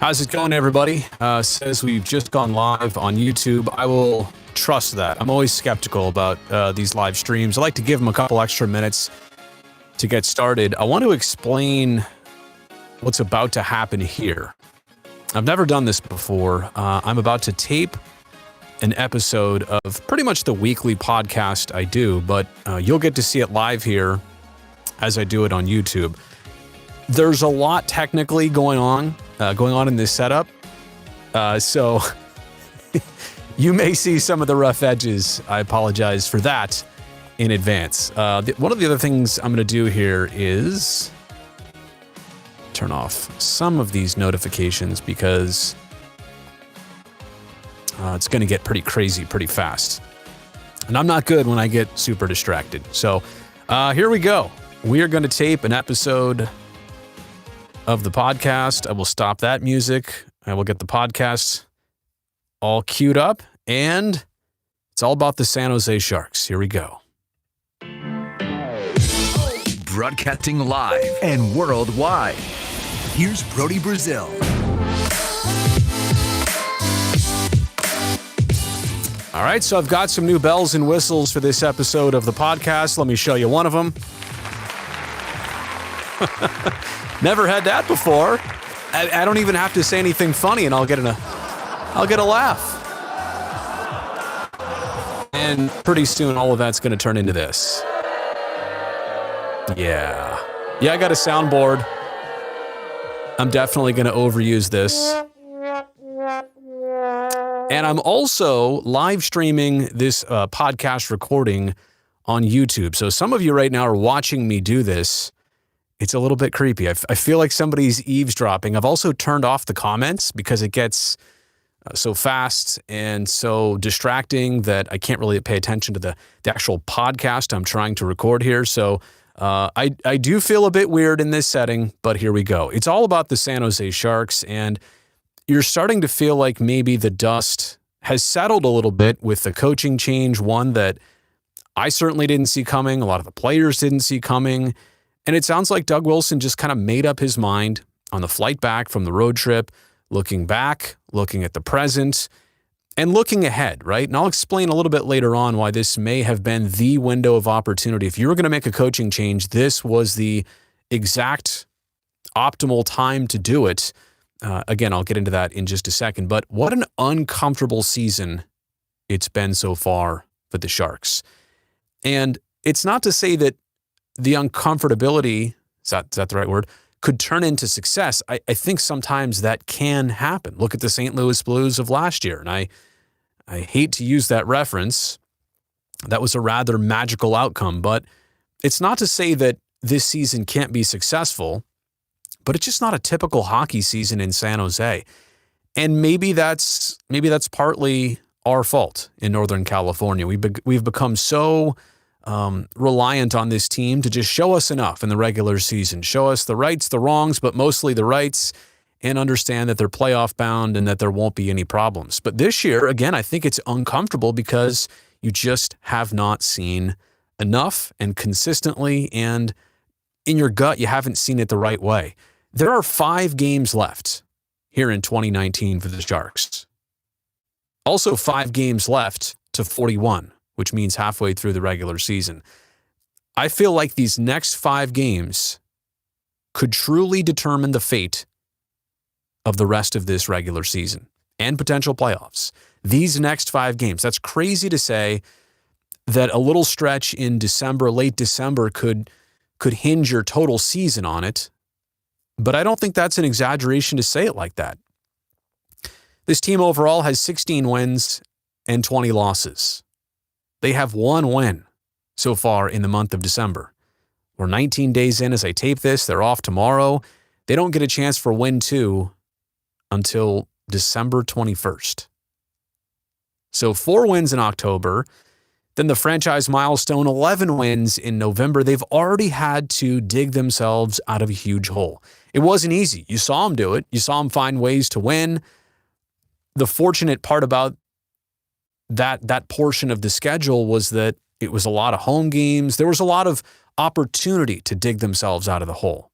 How's it going, everybody? Says we've just gone live on YouTube. I will trust that. I'm always skeptical about these live streams. I like to give them a couple extra minutes to get started. I want to explain what's about to happen here. I've never done this before. I'm about to tape an episode of pretty much the weekly podcast I do, but you'll get to see it live here as I do it on YouTube. There's a lot technically going on in this setup, so you may see some of the rough edges. I apologize for that in advance. One of the other things I'm going to do here is turn off some of these notifications because it's going to get pretty crazy pretty fast. And I'm not good when I get super distracted. So here we go. We are going to tape an episode of the podcast. I will stop that music. I will get the podcast all queued up, and it's all about the San Jose Sharks. Here we go. Broadcasting live and worldwide. Here's Brody Brazil. All right, so I've got some new bells and whistles for this episode of the podcast. Let me show you one of them. Never had that before. I don't even have to say anything funny, and I'll get a laugh. And pretty soon, all of that's going to turn into this. Yeah, I got a soundboard. I'm definitely going to overuse this. And I'm also live streaming this podcast recording on YouTube. So some of you right now are watching me do this. It's a little bit creepy. I feel like somebody's eavesdropping. I've also turned off the comments because it gets so fast and so distracting that I can't really pay attention to the actual podcast I'm trying to record here. So I do feel a bit weird in this setting, but here we go. It's all about the San Jose Sharks, and you're starting to feel like maybe the dust has settled a little bit with the coaching change, one that I certainly didn't see coming. A lot of the players didn't see coming. And it sounds like Doug Wilson just kind of made up his mind on the flight back from the road trip, looking back, looking at the present, and looking ahead, right? And I'll explain a little bit later on why this may have been the window of opportunity. If you were going to make a coaching change, this was the exact optimal time to do it. Again, I'll get into that in just a second. But what an uncomfortable season it's been so far for the Sharks. And it's not to say that the uncomfortability, is that the right word, could turn into success. I think sometimes that can happen. Look at the St. Louis Blues of last year. And I hate to use that reference. That was a rather magical outcome. But it's not to say that this season can't be successful, but it's just not a typical hockey season in San Jose. And maybe that's partly our fault in Northern California. We've become so reliant on this team to just show us enough in the regular season, show us the rights, the wrongs, but mostly the rights, and understand that they're playoff bound and that there won't be any problems. But this year, again, I think it's uncomfortable because you just have not seen enough and consistently, and in your gut, you haven't seen it the right way. There are 5 games left here in 2019 for the Sharks. Also 5 games left to 41, which means halfway through the regular season. I feel like these next 5 games could truly determine the fate of the rest of this regular season and potential playoffs. These next 5 games, that's crazy to say that a little stretch in December, late December, could hinge your total season on it. But I don't think that's an exaggeration to say it like that. This team overall has 16 wins and 20 losses. They have 1 win so far in the month of December. We're 19 days in as I tape this. They're off tomorrow. They don't get a chance for win 2 until December 21st. So 4 wins in October. Then the franchise milestone, 11 wins in November. They've already had to dig themselves out of a huge hole. It wasn't easy. You saw them do it. You saw them find ways to win. The fortunate part about that portion of the schedule was that it was a lot of home games. There was a lot of opportunity to dig themselves out of the hole.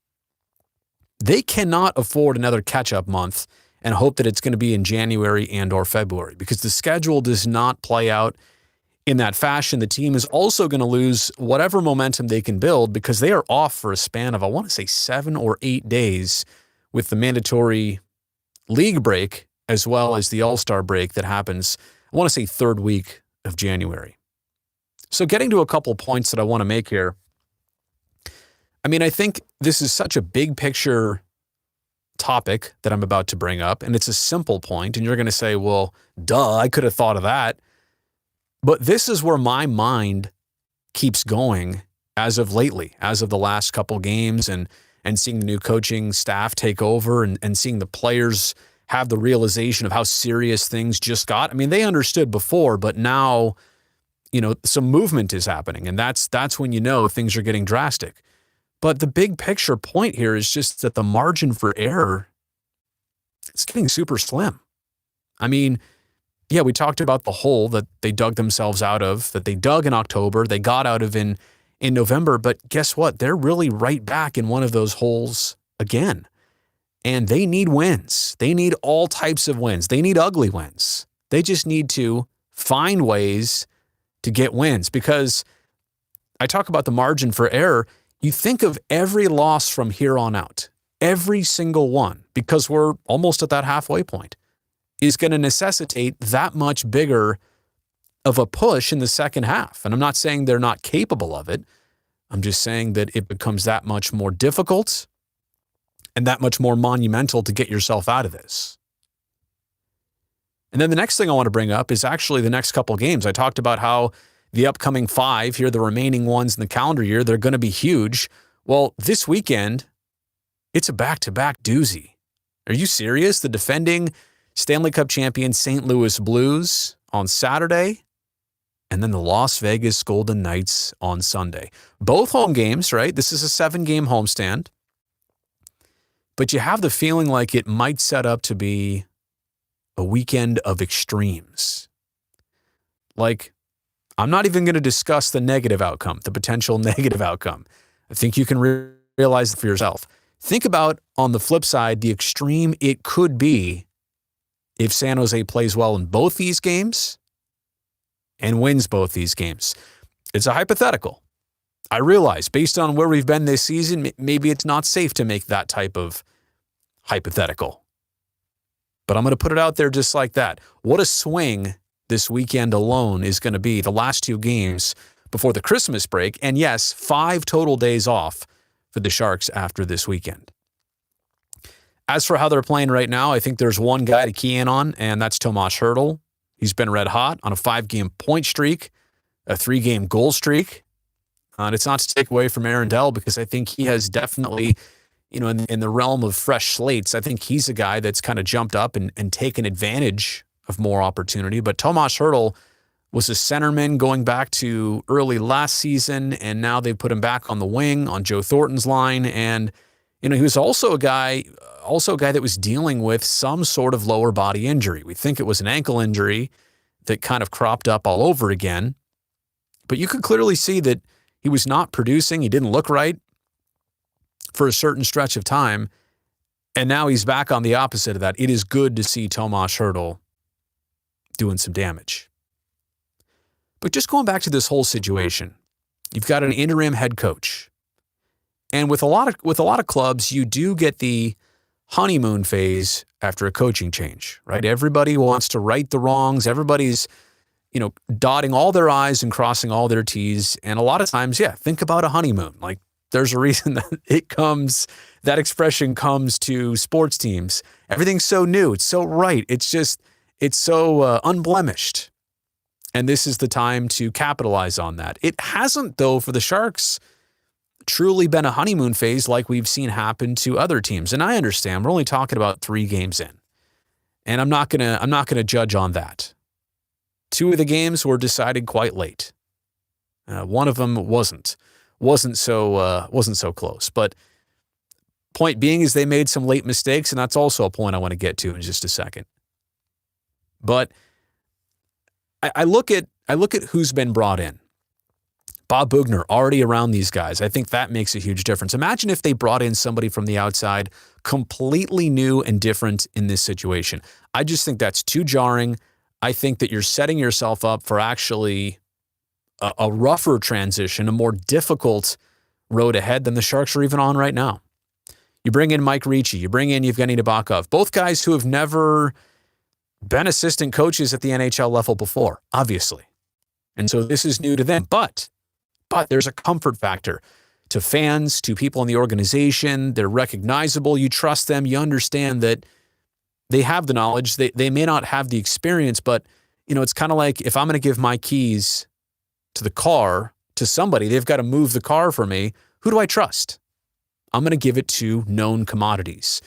They cannot afford another catch-up month and hope that it's going to be in January and or February, because the schedule does not play out in that fashion. The team is also going to lose whatever momentum they can build because they are off for a span of, I want to say, 7 or 8 days with the mandatory league break as well as the All-Star break that happens, I want to say, third week of January. So getting to a couple points that I want to make here. I mean, I think this is such a big picture topic that I'm about to bring up, and it's a simple point, and you're going to say, well, duh, I could have thought of that. But this is where my mind keeps going as of lately, as of the last couple games, and seeing the new coaching staff take over and seeing the players have the realization of how serious things just got. I mean, they understood before, but now, some movement is happening, and that's when things are getting drastic. But the big picture point here is just that the margin for error, it's getting super slim. I mean, yeah, we talked about the hole that they dug themselves out of, that they dug in October, they got out of in November, but guess what? They're really right back in one of those holes again. And they need wins. They need all types of wins. They need ugly wins. They just need to find ways to get wins, because I talk about the margin for error. You think of every loss from here on out, every single one, because we're almost at that halfway point, is going to necessitate that much bigger of a push in the second half. And I'm not saying they're not capable of it. I'm just saying that it becomes that much more difficult and that much more monumental to get yourself out of this. And then the next thing I want to bring up is actually the next couple games. I talked about how the upcoming 5 here, the remaining ones in the calendar year, they're going to be huge. Well, this weekend, it's a back-to-back doozy. Are you serious? The defending Stanley Cup champion St. Louis Blues on Saturday, and then the Las Vegas Golden Knights on Sunday. Both home games, right? This is a 7-game homestand. But you have the feeling like it might set up to be a weekend of extremes. Like, I'm not even going to discuss the negative outcome, the potential negative outcome. I think you can realize it for yourself. Think about, on the flip side, the extreme it could be if San Jose plays well in both these games and wins both these games. It's a hypothetical. I realize, based on where we've been this season, maybe it's not safe to make that type of hypothetical. But I'm going to put it out there just like that. What a swing this weekend alone is going to be, the last 2 games before the Christmas break. And yes, 5 total days off for the Sharks after this weekend. As for how they're playing right now, I think there's one guy to key in on, and that's Tomas Hertl. He's been red hot on a 5-game point streak, a 3-game goal streak. And it's not to take away from Aaron Dell, because I think he has definitely, in the realm of fresh slates, I think he's a guy that's kind of jumped up and taken advantage of more opportunity. But Tomas Hertl was a centerman going back to early last season, and now they put him back on the wing on Joe Thornton's line. And, he was also a guy that was dealing with some sort of lower body injury. We think it was an ankle injury that kind of cropped up all over again. But you could clearly see that he was not producing. He didn't look right for a certain stretch of time. And now he's back on the opposite of that. It is good to see Tomas Hertl doing some damage. But just going back to this whole situation, you've got an interim head coach. And with a lot of clubs, you do get the honeymoon phase after a coaching change, right? Everybody wants to right the wrongs. Everybody's, dotting all their I's and crossing all their T's. And a lot of times, think about a honeymoon. Like, there's a reason that that expression comes to sports teams. Everything's so new. It's so right. It's so unblemished. And this is the time to capitalize on that. It hasn't, though, for the Sharks, truly been a honeymoon phase like we've seen happen to other teams. And I understand we're only talking about 3 games in, and I'm not gonna judge on that. 2 of the games were decided quite late. One of them wasn't so close. But point being is they made some late mistakes, and that's also a point I want to get to in just a second. But I look at who's been brought in. Bob Bugner already around these guys. I think that makes a huge difference. Imagine if they brought in somebody from the outside, completely new and different in this situation. I just think that's too jarring. I think that you're setting yourself up for actually a rougher transition, a more difficult road ahead than the Sharks are even on right now. You bring in Mike Ricci, you bring in Evgeny Nabokov, both guys who have never been assistant coaches at the NHL level before, obviously. And so this is new to them. But there's a comfort factor to fans, to people in the organization. They're recognizable. You trust them. You understand that they have the knowledge. They may not have the experience, but it's kind of like if I'm going to give my keys to the car to somebody, they've got to move the car for me. Who do I trust? I'm going to give it to known commodities.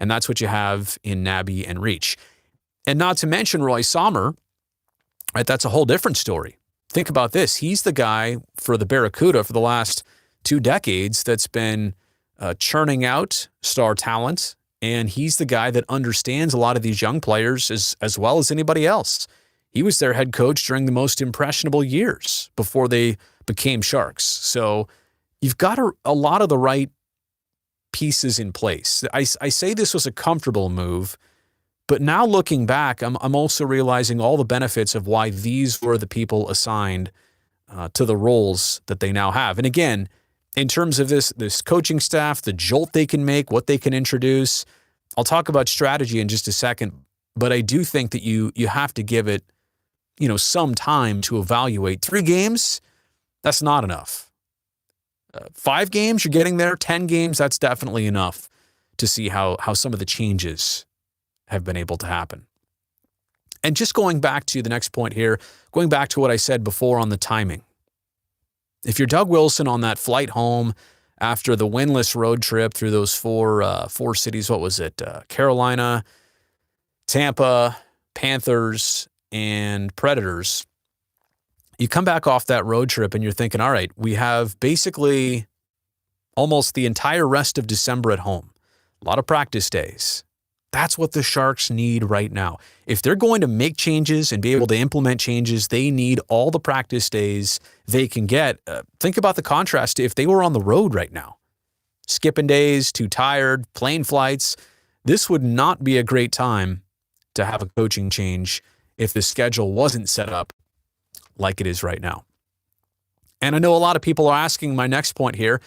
And that's what you have in Nabby and Reach. And not to mention Roy Sommer, right? That's a whole different story. Think about this. He's the guy for the Barracuda for the last 2 decades that's been churning out star talent, and he's the guy that understands a lot of these young players as well as anybody else. He was their head coach during the most impressionable years before they became Sharks. So you've got a lot of the right pieces in place. I say this was a comfortable move, but now looking back, I'm also realizing all the benefits of why these were the people assigned to the roles that they now have. And again, in terms of this coaching staff, the jolt they can make, what they can introduce, I'll talk about strategy in just a second, but I do think that you have to give it, some time to evaluate. 3 games, that's not enough. 5 games, you're getting there. 10 games, that's definitely enough to see how some of the changes have been able to happen. And just going back to the next point here, going back to what I said before on the timing. If you're Doug Wilson on that flight home after the winless road trip through those four cities, what was it? Carolina, Tampa, Panthers, and Predators. You come back off that road trip and you're thinking, all right, we have basically almost the entire rest of December at home. A lot of practice days. That's what the Sharks need right now. If they're going to make changes and be able to implement changes, they need all the practice days they can get. Think about the contrast if they were on the road right now. Skipping days, too tired, plane flights. This would not be a great time to have a coaching change if the schedule wasn't set up like it is right now. And I know a lot of people are asking my next point here,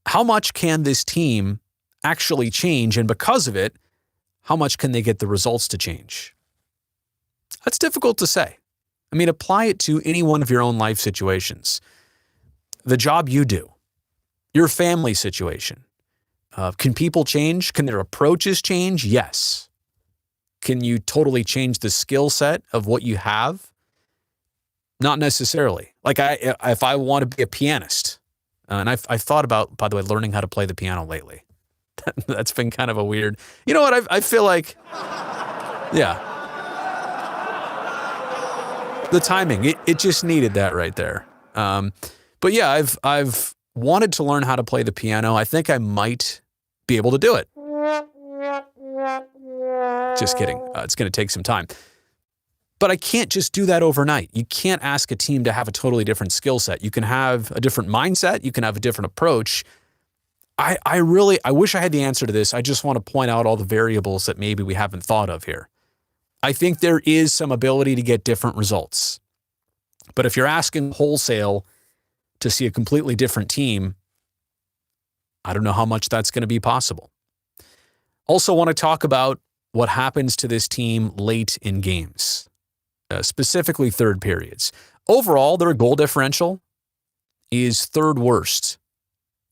how much can this team actually change? And because of it, how much can they get the results to change? That's difficult to say. I mean, apply it to any one of your own life situations. The job you do, your family situation. Can people change? Can their approaches change? Yes. Can you totally change the skill set of what you have? Not necessarily. Like if I want to be a pianist, and I've thought about, by the way, learning how to play the piano lately. That's been kind of a weird, you know what? I feel like, yeah, the timing, it just needed that right there. But yeah, I've wanted to learn how to play the piano. I think I might be able to do it. Just kidding. It's going to take some time. But I can't just do that overnight. You can't ask a team to have a totally different skill set. You can have a different mindset. You can have a different approach. I wish I had the answer to this. I just want to point out all the variables that maybe we haven't thought of here. I think there is some ability to get different results. But if you're asking wholesale to see a completely different team, I don't know how much that's going to be possible. Also want to talk about what happens to this team late in games, specifically third periods. Overall, their goal differential is third worst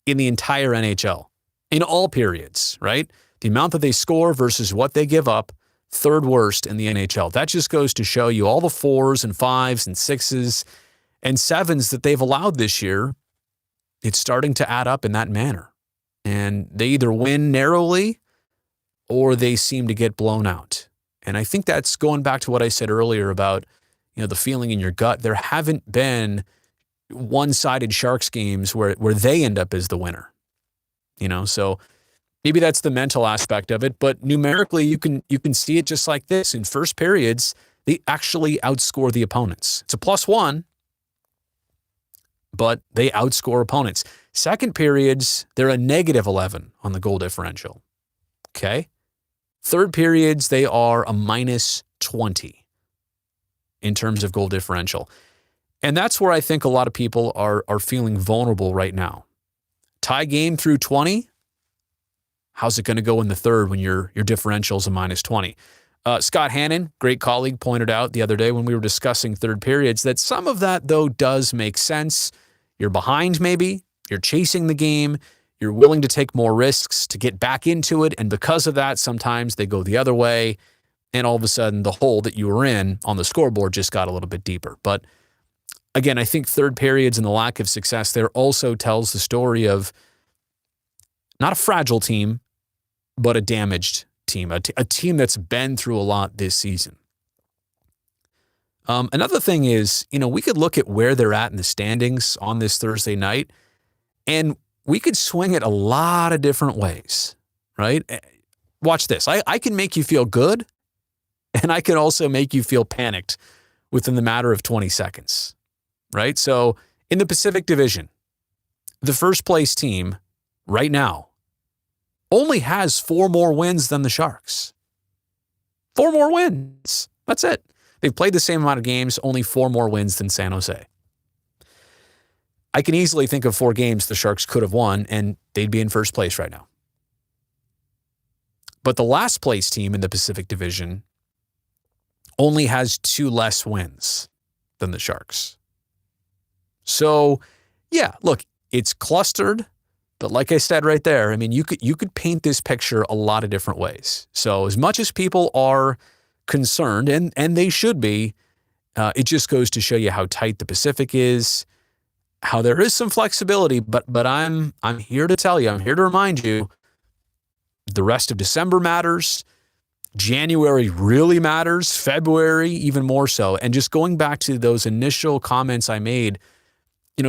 in the entire NHL, in all periods, right? The amount that they score versus what they give up, third worst in the NHL. That just goes to show you all the 4s and 5s and 6s and 7s that they've allowed this year. It's starting to add up in that manner. And they either win narrowly or they seem to get blown out. And I think that's going back to what I said earlier about, the feeling in your gut. There haven't been one-sided Sharks games where they end up as the winner. So maybe that's the mental aspect of it, but numerically you can see it just like this. In first periods, they actually outscore the opponents. It's a +1, but they outscore opponents. Second periods, they're a negative 11 on the goal differential. Okay. Third periods, they are a minus 20 in terms of goal differential. And that's where I think a lot of people are feeling vulnerable right now. Tie game through 20. How's it going to go in the third when your differential is a minus 20? Scott Hannon, great colleague, pointed out the other day when we were discussing third periods that some of that, though, does make sense. You're behind maybe. You're chasing the game. You're willing to take more risks to get back into it. And because of that, sometimes they go the other way. And all of a sudden, the hole that you were in on the scoreboard just got a little bit deeper. But again, I think third periods and the lack of success there also tells the story of not a fragile team, but a damaged team, a team that's been through a lot this season. Another thing is, we could look at where they're at in the standings on this Thursday night, and we could swing it a lot of different ways, right? Watch this. I can make you feel good, and I can also make you feel panicked within the matter of 20 seconds, right? So in the Pacific Division, the first place team right now only has 4 more wins than the Sharks. 4 more wins. That's it. They've played the same amount of games, only 4 more wins than San Jose. I can easily think of 4 games the Sharks could have won, and they'd be in first place right now. But the last place team in the Pacific Division only has 2 less wins than the Sharks. So, yeah, look, it's clustered. But like I said right there, I mean, you could paint this picture a lot of different ways. So as much as people are concerned, and they should be, it just goes to show you how tight the Pacific is, how there is some flexibility. But I'm here to tell you, I'm here to remind you, the rest of December matters. January really matters. February even more so. And just going back to those initial comments I made,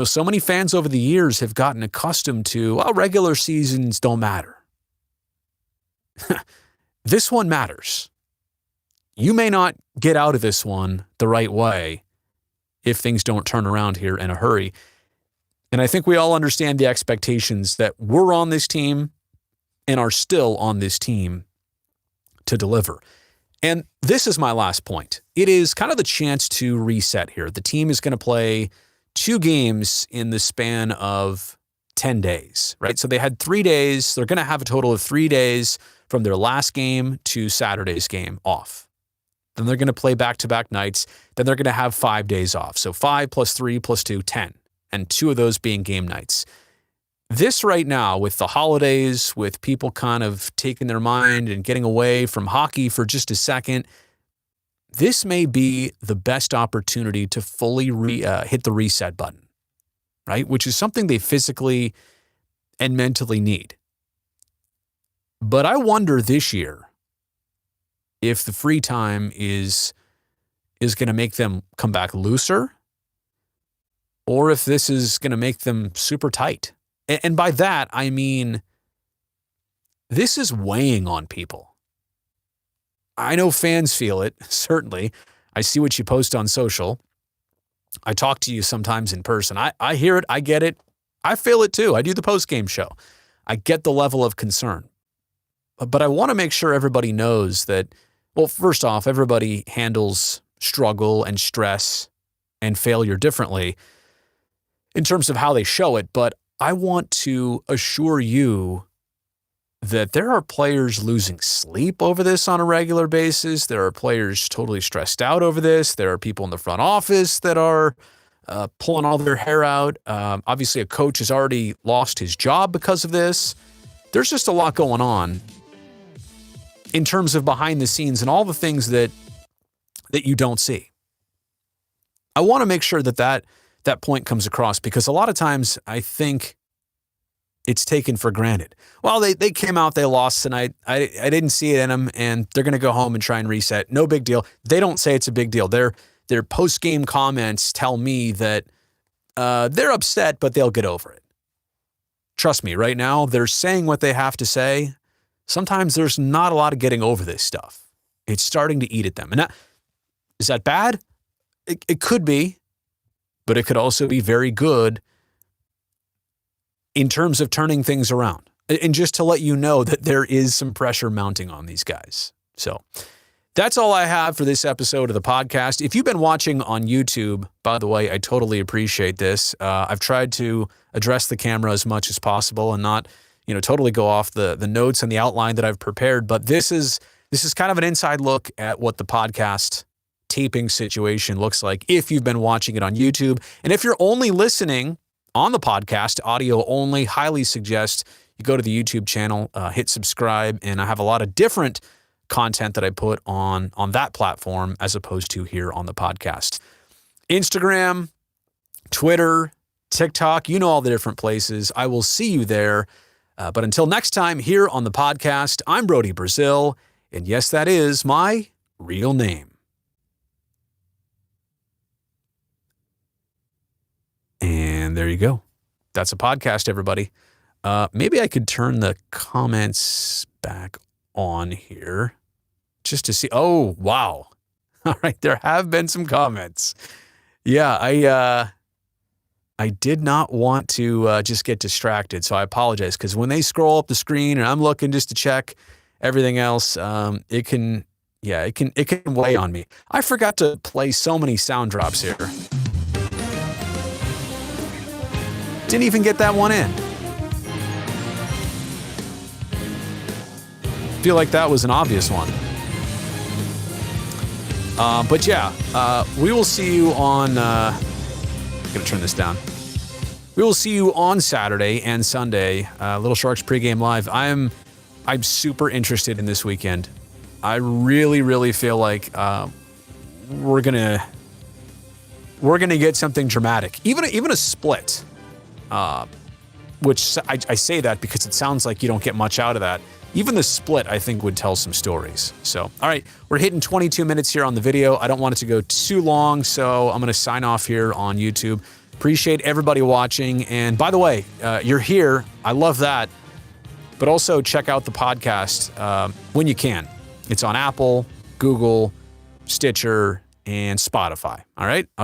so many fans over the years have gotten accustomed to, regular seasons don't matter. This one matters. You may not get out of this one the right way if things don't turn around here in a hurry. And I think we all understand the expectations that we're on this team and are still on this team to deliver. And this is my last point. It is kind of the chance to reset here. The team is going to play 2 games in the span of 10 days, right? So they had 3 days. They're going to have a total of 3 days from their last game to Saturday's game off. Then they're going to play back-to-back nights. Then they're going to have 5 days off. So 5 plus 3 plus 2, 10. And 2 of those being game nights. This right now, with the holidays, with people kind of taking their mind and getting away from hockey for just a second, this may be the best opportunity to fully hit the reset button, right? Which is something they physically and mentally need. But I wonder this year if the free time is going to make them come back looser, or if this is going to make them super tight. And by that, I mean, this is weighing on people. I know fans feel it, certainly. I see what you post on social. I talk to you sometimes in person. I hear it. I get it. I feel it too. I do the post-game show. I get the level of concern. But I want to make sure everybody knows that, well, first off, everybody handles struggle and stress and failure differently in terms of how they show it. But I want to assure you that there are players losing sleep over this on a regular basis. There are players totally stressed out over this. There are people in the front office that are pulling all their hair out. Obviously, a coach has already lost his job because of this. There's just a lot going on in terms of behind the scenes and all the things that you don't see. I want to make sure that point comes across, because a lot of times I think it's taken for granted. Well, they came out, they lost tonight. I didn't see it in them, and they're going to go home and try and reset. No big deal. They don't say it's a big deal. Their post-game comments tell me that they're upset, but they'll get over it. Trust me, right now, they're saying what they have to say. Sometimes there's not a lot of getting over this stuff. It's starting to eat at them. And is that bad? It could be, but it could also be very good in terms of turning things around. And just to let you know that there is some pressure mounting on these guys. So that's all I have for this episode of the podcast. If you've been watching on YouTube, by the way, I totally appreciate this. I've tried to address the camera as much as possible and not, totally go off the notes and the outline that I've prepared. But this is kind of an inside look at what the podcast taping situation looks like if you've been watching it on YouTube. And if you're only listening on the podcast, audio only, highly suggest you go to the YouTube channel, hit subscribe, and I have a lot of different content that I put on that platform as opposed to here on the podcast. Instagram, Twitter, TikTok, all the different places. I will see you there. But until next time here on the podcast, I'm Brody Brazil, and yes, that is my real name. And there you go. That's a podcast, everybody. Maybe I could turn the comments back on here just to see. Oh, wow. All right. There have been some comments. Yeah, I did not want to just get distracted. So I apologize, because when they scroll up the screen and I'm looking just to check everything else, it can weigh on me. I forgot to play so many sound drops here. Didn't even get that one in. Feel like that was an obvious one. But yeah, we will see you on, I'm gonna turn this down. We will see you on Saturday and Sunday, Little Sharks pregame live. I'm super interested in this weekend. I really, really feel like, we're gonna get something dramatic, even a split, which I say that because it sounds like you don't get much out of that. Even the split, I think, would tell some stories. So, all right, we're hitting 22 minutes here on the video. I don't want it to go too long, so I'm going to sign off here on YouTube. Appreciate everybody watching. And by the way, you're here. I love that. But also check out the podcast when you can. It's on Apple, Google, Stitcher, and Spotify. All right?